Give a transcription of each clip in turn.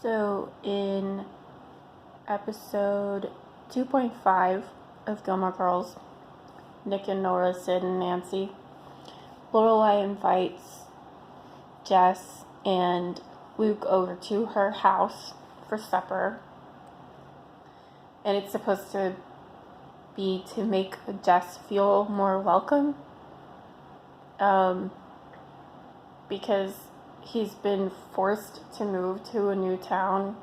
So in episode 2.5 of Gilmore Girls, Nick and Nora, Sid and Nancy, Lorelai invites Jess and Luke over to her house for supper. And it's supposed to be to make Jess feel more welcome. Because he's been forced to move to a new town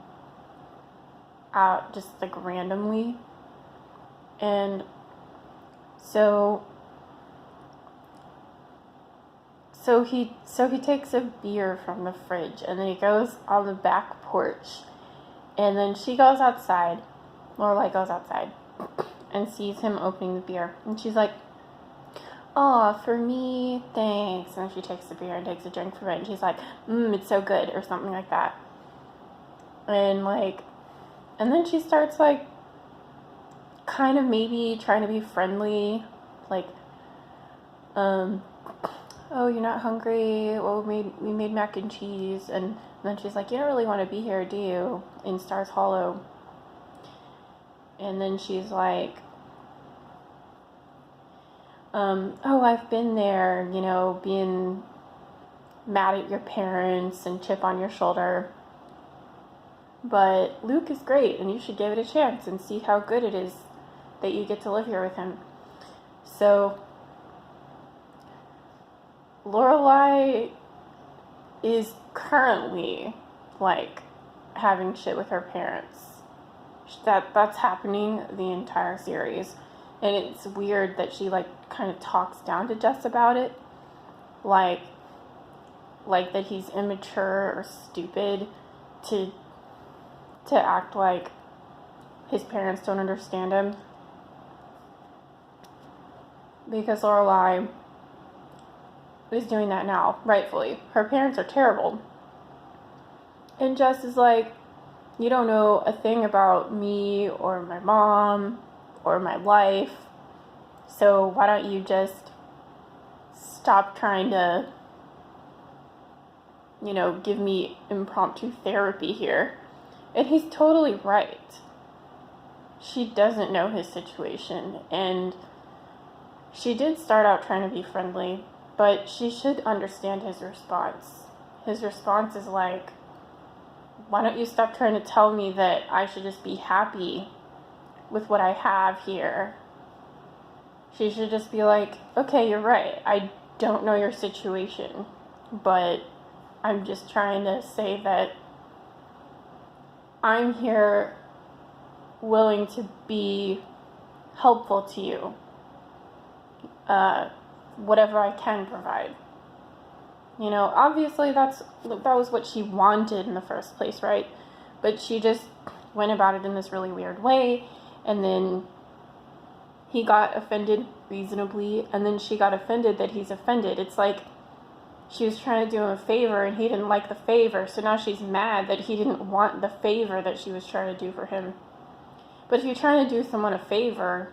just like randomly. And so he takes a beer from the fridge and then he goes on the back porch, and then she goes outside, Lorelai goes outside and sees him opening the beer, and she's like, "Oh, for me, thanks." And she takes the beer and takes a drink from it, and she's like, "It's so good," or something like that. And then she starts kind of maybe trying to be friendly, "Oh, you're not hungry? Well, we made mac and cheese." And then she's like, "You don't really want to be here, do you? In Stars Hollow." And then she's like, "Oh, I've been there, being mad at your parents and chip on your shoulder. But Luke is great, and you should give it a chance and see how good it is that you get to live here with him." So Lorelai is currently having shit with her parents. That's happening the entire series. And it's weird that she kind of talks down to Jess about it. Like that he's immature or stupid to act like his parents don't understand him. Because Lorelai is doing that now, rightfully. Her parents are terrible. And Jess is like, "You don't know a thing about me or my mom or my life, so why don't you just stop trying to, give me impromptu therapy here." And he's totally right. She doesn't know his situation, and she did start out trying to be friendly, but she should understand his response. His response is like, "Why don't you stop trying to tell me that I should just be happy with what I have here?" She should just be like, "Okay, you're right. I don't know your situation, but I'm just trying to say that I'm here willing to be helpful to you. Whatever I can provide." Obviously that was what she wanted in the first place, right? But she just went about it in this really weird way, and then he got offended reasonably, and then she got offended that he's offended. It's like she was trying to do him a favor, and he didn't like the favor, so now she's mad that he didn't want the favor that she was trying to do for him. But if you're trying to do someone a favor,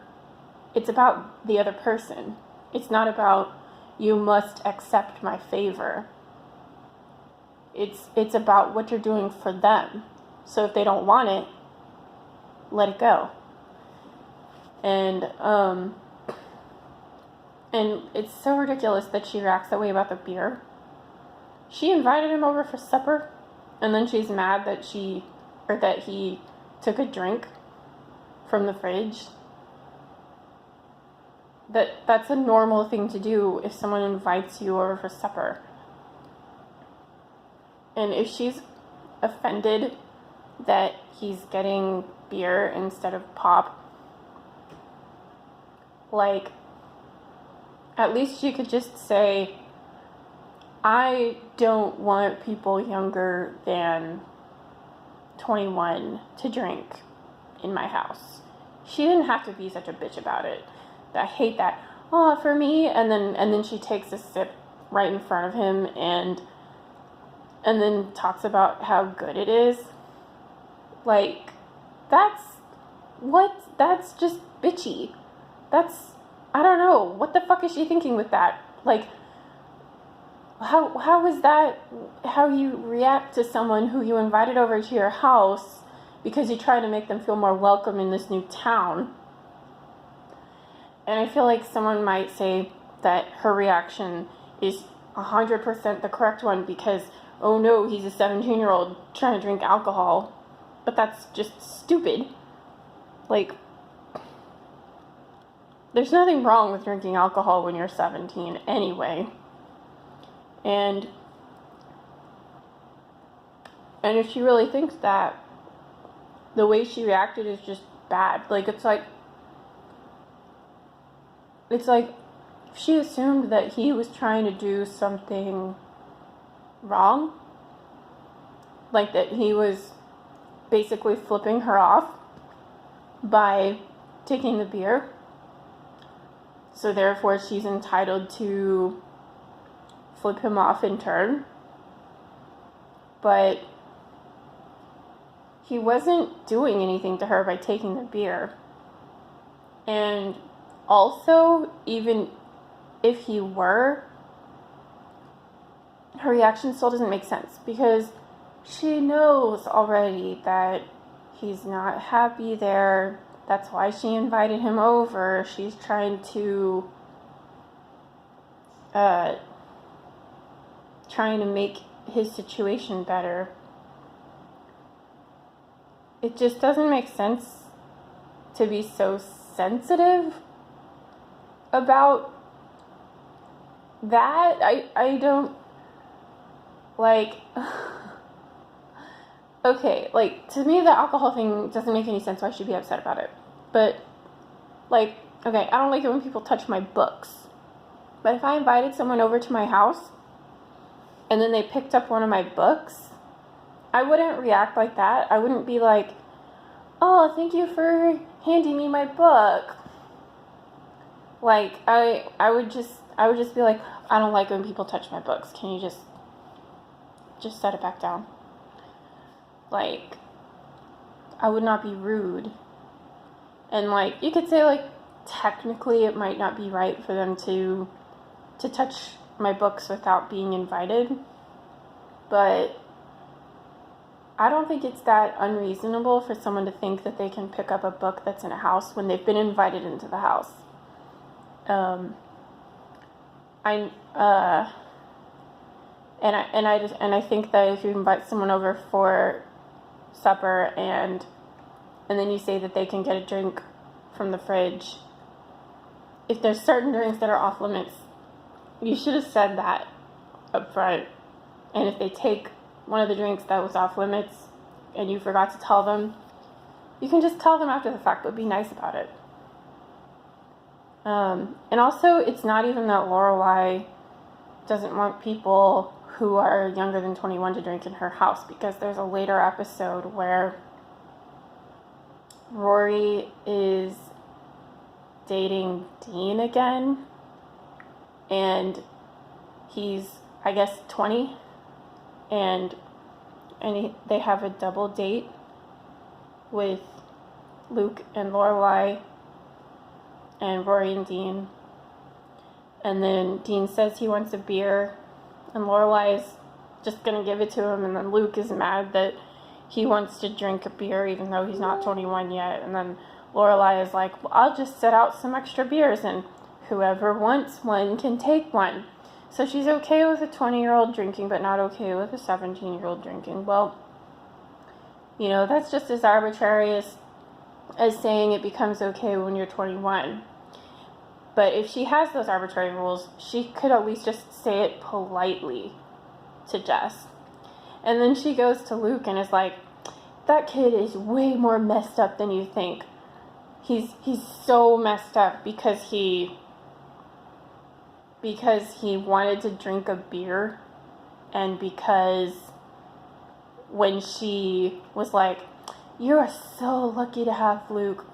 it's about the other person. It's not about, "You must accept my favor." It's about what you're doing for them. So if they don't want it, let it go. And it's so ridiculous that she reacts that way about the beer. She invited him over for supper, and then she's mad that he took a drink from the fridge. That's a normal thing to do if someone invites you over for supper. And if she's offended that he's getting beer instead of pop, at least you could just say, "I don't want people younger than 21 to drink in my house." She didn't have to be such a bitch about it. I hate that. "Oh, for me," and then she takes a sip right in front of him and then talks about how good it is. That's just bitchy. I don't know, what the fuck is she thinking with that? How is that how you react to someone who you invited over to your house because you try to make them feel more welcome in this new town? And I feel like someone might say that her reaction is 100% the correct one because, oh no, he's a 17-year-old trying to drink alcohol. But that's just stupid. Like, there's nothing wrong with drinking alcohol when you're 17 anyway. And if she really thinks that, the way she reacted is just bad. Like, it's like she assumed that he was trying to do something wrong. Like that he was basically flipping her off by taking the beer. So therefore she's entitled to flip him off in turn. But he wasn't doing anything to her by taking the beer. And also, even if he were, her reaction still doesn't make sense because she knows already that he's not happy there. That's why she invited him over. She's trying to make his situation better. It just doesn't make sense to be so sensitive about that. I don't like okay, like to me the alcohol thing doesn't make any sense why I should be upset about it. But like, okay, I don't like it when people touch my books. But if I invited someone over to my house and then they picked up one of my books, I wouldn't react like that. I wouldn't be like, oh, thank you for handing me my book. Like, I would just be like, I don't like when people touch my books. Can you just set it back down? Like, I would not be rude. And like, you could say like, technically it might not be right for them to touch my books without being invited. But I don't think it's that unreasonable for someone to think that they can pick up a book that's in a house when they've been invited into the house. I think that if you invite someone over for supper and then you say that they can get a drink from the fridge, if there's certain drinks that are off limits, you should have said that up front. And if they take one of the drinks that was off limits and you forgot to tell them, you can just tell them after the fact, but be nice about it. And also, it's not even that Lorelai doesn't want people who are younger than 21 to drink in her house, because there's a later episode where Rory is dating Dean again, and he's, I guess, 20, and they have a double date with Luke and Lorelai and Rory and Dean. And then Dean says he wants a beer, and Lorelai is just gonna give it to him, and then Luke is mad that he wants to drink a beer even though he's not 21 yet. And then Lorelai is like, well, I'll just set out some extra beers and whoever wants one can take one. So she's okay with a 20-year-old drinking, but not okay with a 17-year-old drinking. Well, you know, that's just as arbitrary as saying it becomes okay when you're 21. But if she has those arbitrary rules, she could at least just say it politely to Jess. And then she goes to Luke and is like, that kid is way more messed up than you think. He's so messed up because he wanted to drink a beer, and because when she was like, you are so lucky to have Luke,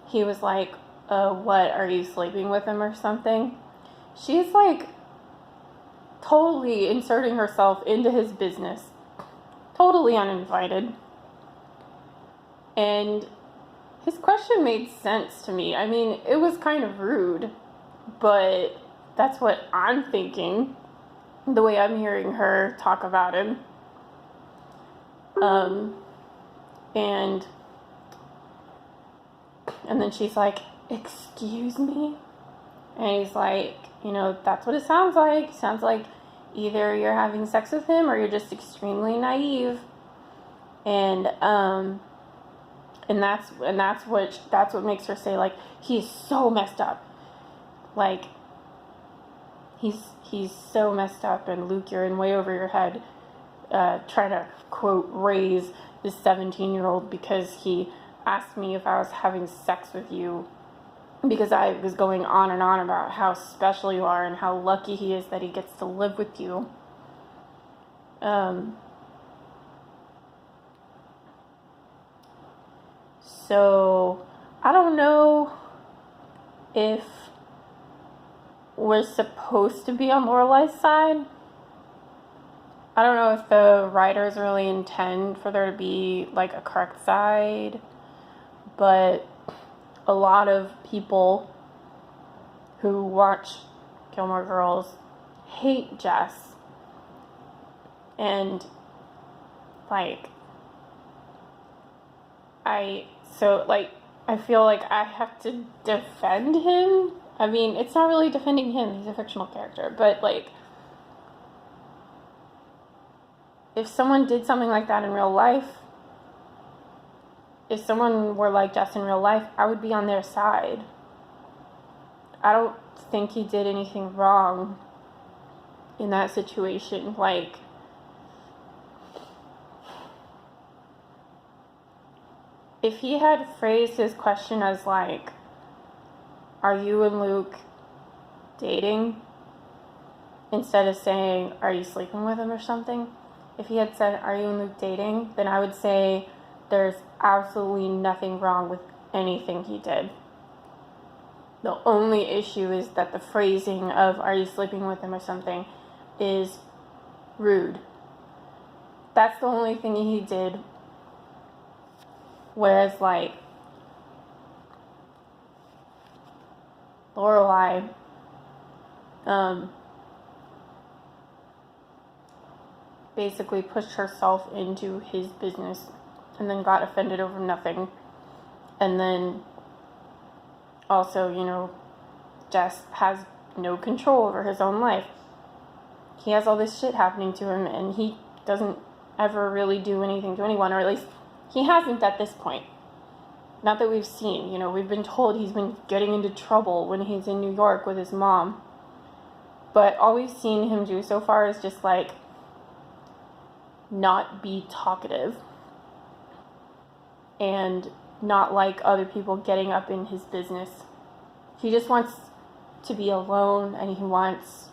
he was like, what, are you sleeping with him or something? She's like totally inserting herself into his business, totally uninvited. And his question made sense to me. I mean, it was kind of rude, but that's what I'm thinking. the way I'm hearing her talk about him. And then she's like, excuse me? And he's like, that's what it sounds like. It sounds like either you're having sex with him or you're just extremely naive. And that's what makes her say, like, he's so messed up. Like, he's so messed up, and Luke, you're in way over your head, trying to, quote, raise this 17-year-old because he asked me if I was having sex with you, because I was going on and on about how special you are and how lucky he is that he gets to live with you. So I don't know if we're supposed to be on Lorelai's side. I don't know if the writers really intend for there to be like a correct side, but a lot of people who watch Gilmore Girls hate Jess. And like, I feel like I have to defend him. I mean, it's not really defending him, he's a fictional character, but like, if someone did something like that in real life, if someone were like Jess in real life, I would be on their side. I don't think he did anything wrong in that situation. Like, if he had phrased his question as like, are you and Luke dating? Instead of saying, are you sleeping with him or something? If he had said, are you and Luke dating? Then I would say there's absolutely nothing wrong with anything he did. The only issue is that the phrasing of, are you sleeping with him or something, is rude. That's the only thing he did. Whereas, like, Lorelai, basically pushed herself into his business and then got offended over nothing. And then also, Jess has no control over his own life. He has all this shit happening to him, and he doesn't ever really do anything to anyone, or at least he hasn't at this point. Not that we've seen, we've been told he's been getting into trouble when he's in New York with his mom. But all we've seen him do so far is just like not be talkative and not like other people getting up in his business. He just wants to be alone, and he wants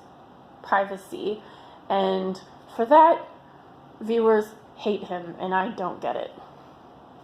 privacy. And for that, viewers hate him, and I don't get it.